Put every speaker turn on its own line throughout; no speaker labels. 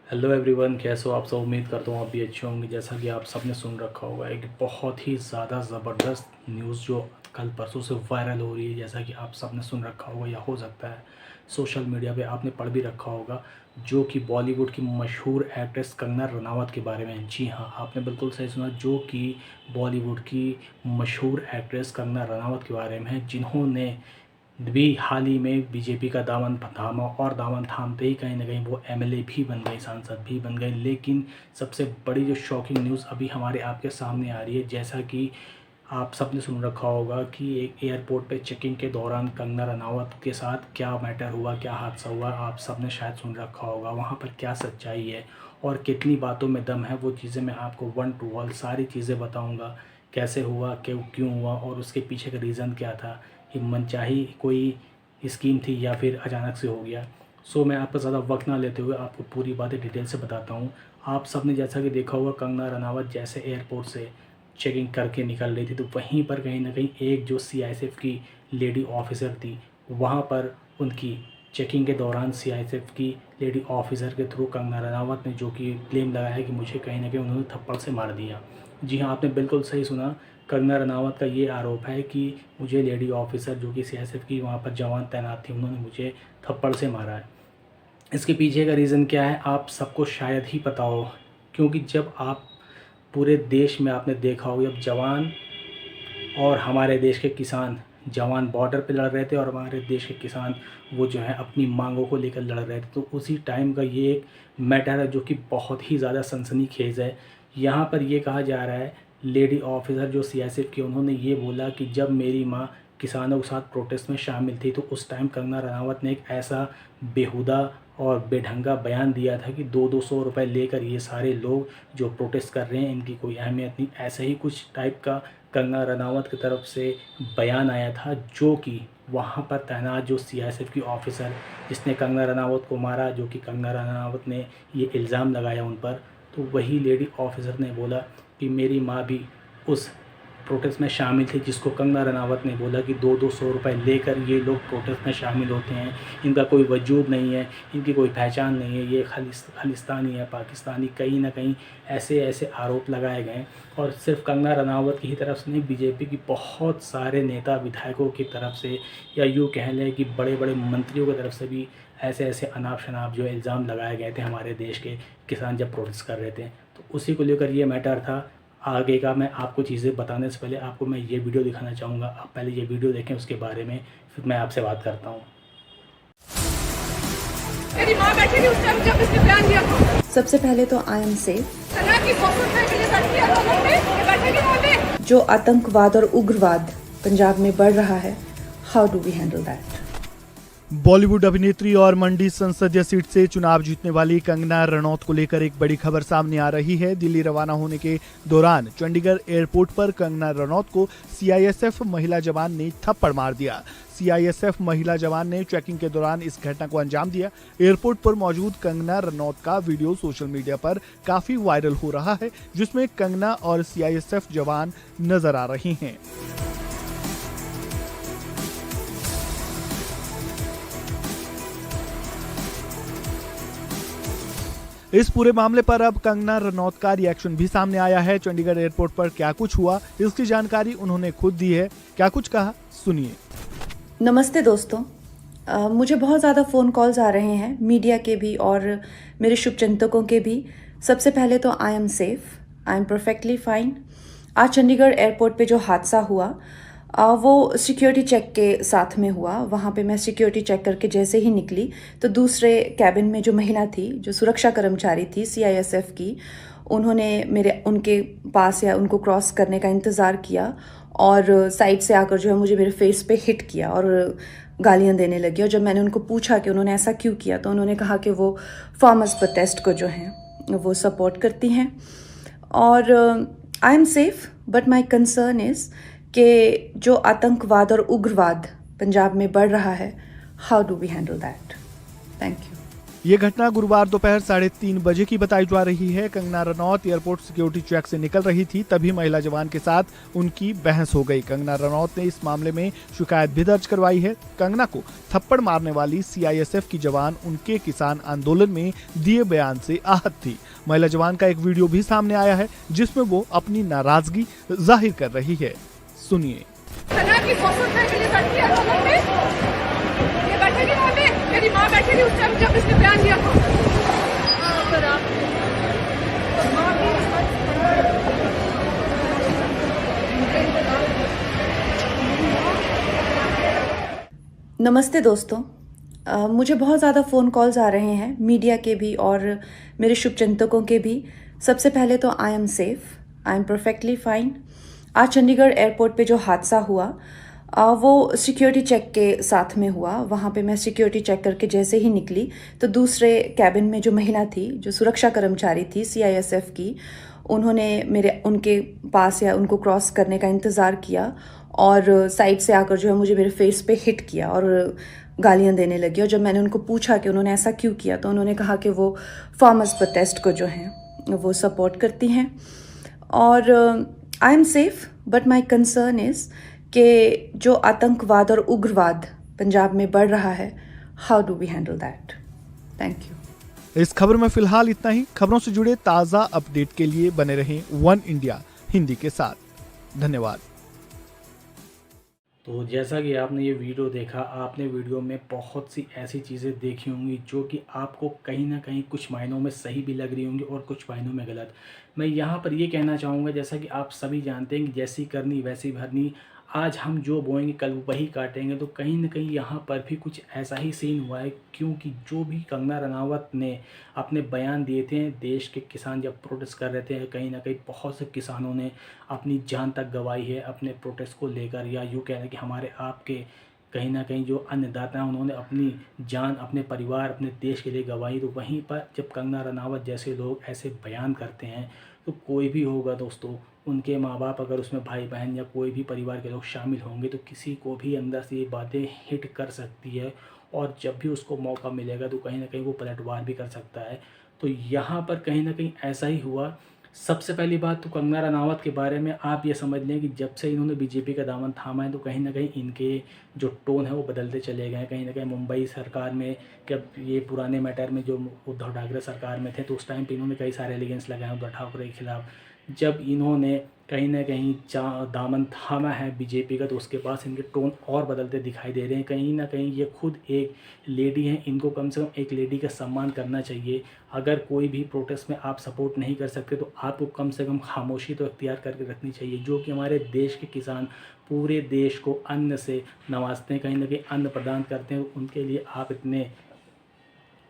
Hello everyone, कैसे हो आप सब। उम्मीद करता हूँ आप भी अच्छे होंगे। जैसा कि आप सबने सुन रखा होगा, एक बहुत ही ज़्यादा ज़बरदस्त न्यूज़ जो कल परसों से वायरल हो रही है। जैसा कि आप सबने सुन रखा होगा या हो सकता है सोशल मीडिया पे आपने पढ़ भी रखा होगा, जो कि बॉलीवुड की मशहूर एक्ट्रेस कंगना रनावत के बारे में। जी हाँ, आपने बिल्कुल सही सुना, जो कि बॉलीवुड की मशहूर एक्ट्रेस कंगना रनावत के बारे में है, जिन्होंने भी हाल ही में बीजेपी का दामन थामा और दामन थामते ही कहीं ना कहीं वो एमएलए भी बन गई, सांसद भी बन गई। लेकिन सबसे बड़ी जो शॉकिंग न्यूज़ अभी हमारे आपके सामने आ रही है, जैसा कि आप सबने सुन रखा होगा कि एक एयरपोर्ट पे चेकिंग के दौरान कंगना रनावत के साथ क्या मैटर हुआ, क्या हादसा हुआ, आप सबने शायद सुन रखा होगा। वहाँ पर क्या सच्चाई है और कितनी बातों में दम है, वो चीज़ें मैं आपको वन टू वन सारी चीज़ें बताऊँगा। कैसे हुआ, क्यों हुआ और उसके पीछे का रीज़न क्या था, ये मनचाही कोई स्कीम थी या फिर अचानक से हो गया। सो मैं आपका ज़्यादा वक्त ना लेते हुए आपको पूरी बातें डिटेल से बताता हूँ। आप सबने जैसा कि देखा होगा, कंगना रनावत जैसे एयरपोर्ट से चेकिंग करके निकल रही थी, तो वहीं पर कहीं ना कहीं एक जो सीआईएसएफ की लेडी ऑफिसर थी, वहाँ पर उनकी चेकिंग के दौरान सीआईएसएफ की लेडी ऑफिसर के थ्रू कंगना रनावत ने जो कि क्लेम लगाया है कि मुझे कहीं ना कहीं उन्होंने थप्पड़ से मार दिया। जी हाँ, आपने बिल्कुल सही सुना। कंगना रनावत का ये आरोप है कि मुझे लेडी ऑफिसर जो कि सीआईएसएफ की वहाँ पर जवान तैनात थी, उन्होंने मुझे थप्पड़ से मारा है। इसके पीछे का रीज़न क्या है आप सबको शायद ही पता हो, क्योंकि जब आप पूरे देश में आपने देखा हो, जब जवान और हमारे देश के किसान, जवान बॉर्डर पे लड़ रहे थे और हमारे देश के किसान वो जो है अपनी मांगों को लेकर लड़ रहे थे, तो उसी टाइम का ये एक मैटर है जो कि बहुत ही ज़्यादा सनसनीखेज़ है। यहाँ पर ये कहा जा रहा है, लेडी ऑफिसर जो सीआईएसएफ की, उन्होंने ये बोला कि जब मेरी माँ किसानों के साथ प्रोटेस्ट में शामिल थी, तो उस टाइम कंगना रनावत ने एक ऐसा बेहुदा और बेढंगा बयान दिया था कि 200 रुपये लेकर ये सारे लोग जो प्रोटेस्ट कर रहे हैं, इनकी कोई अहमियत नहीं। ऐसे ही कुछ टाइप का कंगना रनावत की तरफ से बयान आया था, जो कि वहाँ पर तैनात जो सीआईएसएफ की ऑफिसर जिसने कंगना रनावत को मारा, जो कि कंगना रनावत ने ये इल्ज़ाम लगाया उन पर, तो वही लेडी ऑफिसर ने बोला कि मेरी माँ भी उस प्रोटेस्ट में शामिल थी, जिसको कंगना रनावत ने बोला कि 200 रुपये लेकर ये लोग प्रोटेस्ट में शामिल होते हैं, इनका कोई वजूद नहीं है, इनकी कोई पहचान नहीं है, ये खालिस्तानी है, पाकिस्तानी। कहीं ना कहीं ऐसे ऐसे आरोप लगाए गए। और सिर्फ कंगना रनावत की ही तरफ से नहीं, बीजेपी की बहुत सारे नेता विधायकों की तरफ से, या यूँ कह लें कि बड़े बड़े मंत्रियों की तरफ से भी ऐसे ऐसे अनाप शनाप जो इल्ज़ाम लगाए गए थे हमारे देश के किसान जब प्रोटेस्ट कर रहे थे। तो उसी को लेकर ये मैटर था। आगे का मैं आपको चीज़ें बताने से पहले आपको मैं ये वीडियो दिखाना चाहूँगा। आप पहले ये वीडियो देखें, उसके बारे में फिर मैं आपसे बात करता हूँ।
मेरी माँ बैठी थी उस टाइम जब इसने बयान दिया था।
सबसे पहले तो आई एम सेफ।
सना की फोकस है के लिए बैठी है लोगों पे, ये बैठेगी वहाँ पे।
जो आतंकवाद और उग्रवाद पंजाब में बढ़ रहा है, how do we handle that.
Bollywood अभिनेत्री और मंडी संसदीय सीट से चुनाव जीतने वाली कंगना रनौत को लेकर एक बड़ी खबर सामने आ रही है। दिल्ली रवाना होने के दौरान चंडीगढ़ एयरपोर्ट पर कंगना रनौत को सीआईएसएफ महिला जवान ने थप्पड़ मार दिया। सीआईएसएफ महिला जवान ने चेकिंग के दौरान इस घटना को अंजाम दिया। एयरपोर्ट पर मौजूद कंगना रनौत का वीडियो सोशल मीडिया पर काफी वायरल हो रहा है, जिसमें कंगना और सीआईएसएफ जवान नजर आ रही हैं। इस पूरे मामले पर अब कंगना रनौत का रिएक्शन भी सामने आया है। चंडीगढ़ एयरपोर्ट पर क्या कुछ हुआ, इसकी जानकारी उन्होंने खुद दी है। क्या कुछ कहा, सुनिए।
नमस्ते दोस्तों, मुझे बहुत ज़्यादा फ़ोन कॉल्स आ रहे हैं, मीडिया के भी और मेरे शुभचिंतकों के भी। सबसे पहले तो I am safe, I am perfectly fine. आज चंडीगढ़ एयरपोर्ट पे जो हादसा हुआ वो सिक्योरिटी चेक के साथ में हुआ। वहाँ पे मैं सिक्योरिटी चेक करके जैसे ही निकली तो दूसरे कैबिन में जो महिला थी, जो सुरक्षा कर्मचारी थी सीआईएसएफ की, उन्होंने उनके पास या उनको क्रॉस करने का इंतज़ार किया और साइड से आकर जो है मुझे मेरे फेस पे हिट किया और गालियाँ देने लगी। और जब मैंने उनको पूछा कि उन्होंने ऐसा क्यों किया, तो उन्होंने कहा कि वो फार्मर्स प्रोटेस्ट को जो हैं वो सपोर्ट करती हैं। और I am safe, but my concern is कि जो आतंकवाद और उग्रवाद पंजाब में बढ़ रहा है, how do we handle that. Thank you.
ये घटना गुरुवार दोपहर 3:30 बजे की बताई जा रही है। Kangana Ranaut airport security check से निकल रही थी, तभी महिला जवान के साथ उनकी बहस हो गई। कंगना रनौत ने इस मामले में शिकायत भी दर्ज करवाई है। कंगना को थप्पड़ मारने वाली सीआईएसएफ की जवान उनके किसान आंदोलन में दिए बयान से आहत थी। महिला जवान का एक वीडियो भी सामने आया है जिसमें वो अपनी नाराजगी जाहिर कर रही है। सुनिए।
ये बैठेगी वहाँ पे, मेरी माँ बैठेगी उस टाइम जब इसने बयान दिया था। फिर आप
नमस्ते दोस्तों। मुझे बहुत ज़्यादा फ़ोन कॉल्स आ रहे हैं मीडिया के भी और मेरे शुभचिंतकों के भी। सबसे पहले तो I am safe, I am perfectly fine. आज चंडीगढ़ एयरपोर्ट पे जो हादसा हुआ वो सिक्योरिटी चेक के साथ में हुआ। वहाँ पे मैं सिक्योरिटी चेक करके जैसे ही निकली तो दूसरे कैबिन में जो महिला थी, जो सुरक्षा कर्मचारी थी सीआईएसएफ की, उन्होंने उनके पास या उनको क्रॉस करने का इंतज़ार किया और साइड से आकर जो है मुझे मेरे फेस पे हिट किया और गालियाँ देने लगी। और जब मैंने उनको पूछा कि उन्होंने ऐसा क्यों किया तो उन्होंने कहा कि वो फार्मर्स प्रोटेस्ट को जो हैं वो सपोर्ट करती हैं। और I am safe but my concern is कि जो आतंकवाद और उग्रवाद पंजाब में बढ़ रहा है, how do we handle that. Thank you.
इस खबर में फिलहाल इतना ही। खबरों से जुड़े ताज़ा अपडेट के लिए बने रहें वन इंडिया हिंदी के साथ। धन्यवाद।
तो जैसा कि आपने ये वीडियो देखा, आपने वीडियो में बहुत सी ऐसी चीज़ें देखी होंगी जो कि आपको कहीं ना कहीं कुछ मायनों में सही भी लग रही होंगी और कुछ मायनों में गलत। मैं यहाँ पर ये कहना चाहूँगा, जैसा कि आप सभी जानते हैं कि जैसी करनी वैसी भरनी, आज हम जो बोएंगे कल वही काटेंगे। तो कहीं ना कहीं यहाँ पर भी कुछ ऐसा ही सीन हुआ है, क्योंकि जो भी कंगना रनावत ने अपने बयान दिए थे, देश के किसान जब प्रोटेस्ट कर रहे थे, कहीं ना कहीं बहुत से किसानों ने अपनी जान तक गंवाई है अपने प्रोटेस्ट को लेकर, या यूँ कह रहे हैं कि हमारे आपके कहीं ना कहीं जो अन्नदाता हैं उन्होंने अपनी जान अपने परिवार अपने देश के लिए गंवाई। तो वहीं पर जब कंगना रनावत जैसे लोग ऐसे बयान करते हैं तो कोई भी होगा दोस्तों, उनके माँ बाप अगर उसमें भाई बहन या कोई भी परिवार के लोग शामिल होंगे तो किसी को भी अंदर से ये बातें हिट कर सकती है और जब भी उसको मौका मिलेगा तो कहीं ना कहीं वो पलटवार भी कर सकता है। तो यहाँ पर कहीं ना कहीं ऐसा ही हुआ। सबसे पहली बात तो कंगना रनावत के बारे में आप ये समझ लें कि जब से इन्होंने बीजेपी का दामन थामा है तो कहीं ना कहीं इनके जो टोन है वो बदलते चले गए हैं। कहीं ना कहीं मुंबई सरकार में, जब ये पुराने मैटर में जो उद्धव ठाकरे सरकार में थे तो उस टाइम पे इन्होंने कई सारे एलिगेंस लगाए उद्धव ठाकरे के खिलाफ। जब इन्होंने कहीं ना कहीं दामन थामा है बीजेपी का तो उसके पास इनके टोन और बदलते दिखाई दे रहे हैं। कहीं ना कहीं ये खुद एक लेडी हैं, इनको कम से कम एक लेडी का सम्मान करना चाहिए। अगर कोई भी प्रोटेस्ट में आप सपोर्ट नहीं कर सकते तो आपको कम से कम खामोशी तो इख्तियार करके रखनी चाहिए। जो कि हमारे देश के किसान पूरे देश को अन्न से नवाजते हैं, कहीं ना कहीं अन्न प्रदान करते हैं, उनके लिए आप इतने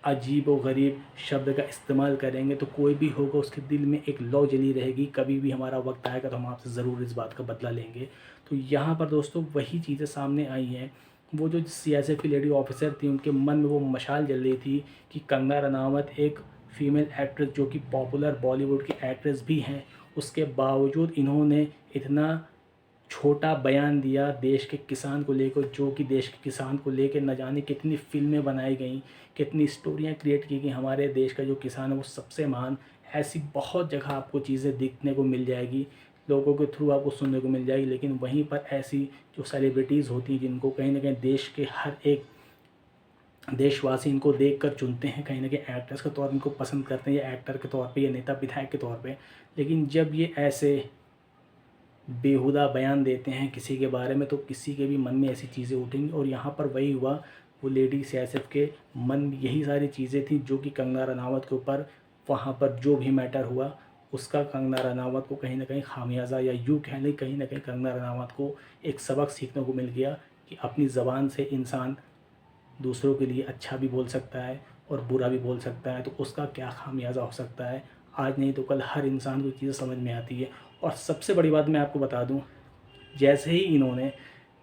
अजीब व गरीब शब्द का इस्तेमाल करेंगे तो कोई भी होगा उसके दिल में एक लौ जली रहेगी। कभी भी हमारा वक्त आएगा तो हम आपसे ज़रूर इस बात का बदला लेंगे। तो यहाँ पर दोस्तों वही चीज़ें सामने आई हैं। वो जो सीआईएसएफ की लेडी ऑफिसर थी, उनके मन में वो मशाल जल रही थी कि कंगना रनावत एक फ़ीमेल एक्ट्रेस जो कि पॉपुलर बॉलीवुड की एक्ट्रेस भी हैं, उसके बावजूद इन्होंने इतना छोटा बयान दिया देश के किसान को लेकर, जो कि देश के किसान को लेकर न जाने कितनी फिल्में बनाई गई, कितनी स्टोरियां क्रिएट की गई। हमारे देश का जो किसान है वो सबसे महान। ऐसी बहुत जगह आपको चीज़ें देखने को मिल जाएगी, लोगों के थ्रू आपको सुनने को मिल जाएगी। लेकिन वहीं पर ऐसी जो सेलिब्रिटीज़ होती हैं जिनको कहीं ना कहीं देश के हर एक देशवासी इनको देखकर चुनते हैं, कहीं ना कहीं एक्ट्रेस के तौर पर इनको पसंद करते हैं या एक्टर के तौर पर या नेता विधायक के तौर पर। लेकिन जब ये ऐसे बेहुदा बयान देते हैं किसी के बारे में तो किसी के भी मन में ऐसी चीज़ें उठेंगी। और यहाँ पर वही हुआ, वो लेडी सीआईएसएफ के मन में यही सारी चीज़ें थी जो कि कंगना रनावत के ऊपर वहाँ पर जो भी मैटर हुआ उसका कंगना रनावत को कहीं ना कहीं खामियाजा, या यूँ कह लें कहीं ना कहीं कंगना रनावत को एक सबक सीखने को मिल गया कि अपनी ज़बान से इंसान दूसरों के लिए अच्छा भी बोल सकता है और बुरा भी बोल सकता है। तो उसका क्या खामियाजा हो सकता है, आज नहीं तो कल हर इंसान को चीज़ें समझ में आती है। और सबसे बड़ी बात मैं आपको बता दूं, जैसे ही इन्होंने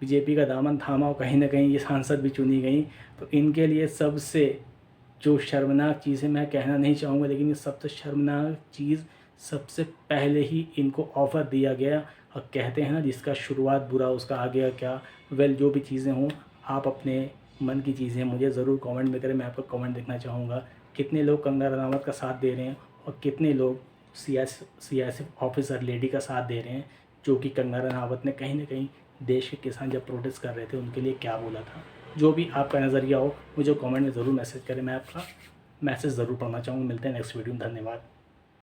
बीजेपी का दामन थामा और कहीं ना कहीं ये सांसद भी चुनी गई तो इनके लिए सबसे जो शर्मनाक चीज़ है, मैं कहना नहीं चाहूँगा लेकिन ये सबसे शर्मनाक चीज़ सबसे पहले ही इनको ऑफ़र दिया गया। और कहते हैं ना, जिसका शुरुआत बुरा उसका आगे क्या। वेल, जो भी चीज़ें हों, आप अपने मन की चीज़ें मुझे ज़रूर कमेंट में करें, मैं आपका कमेंट देखना चाहूँगा। कितने लोग कंगना रनावत का साथ दे रहे हैं और कितने लोग सीआईएसएफ ऑफिसर लेडी का साथ दे रहे हैं, जो कि कंगना रनावत ने कहीं ना कहीं देश के किसान जब प्रोटेस्ट कर रहे थे उनके लिए क्या बोला था। जो भी आपका नज़रिया हो मुझे कमेंट में ज़रूर मैसेज करें, मैं आपका मैसेज ज़रूर पढ़ना चाहूँगा। मिलते हैं नेक्स्ट वीडियो में, धन्यवाद।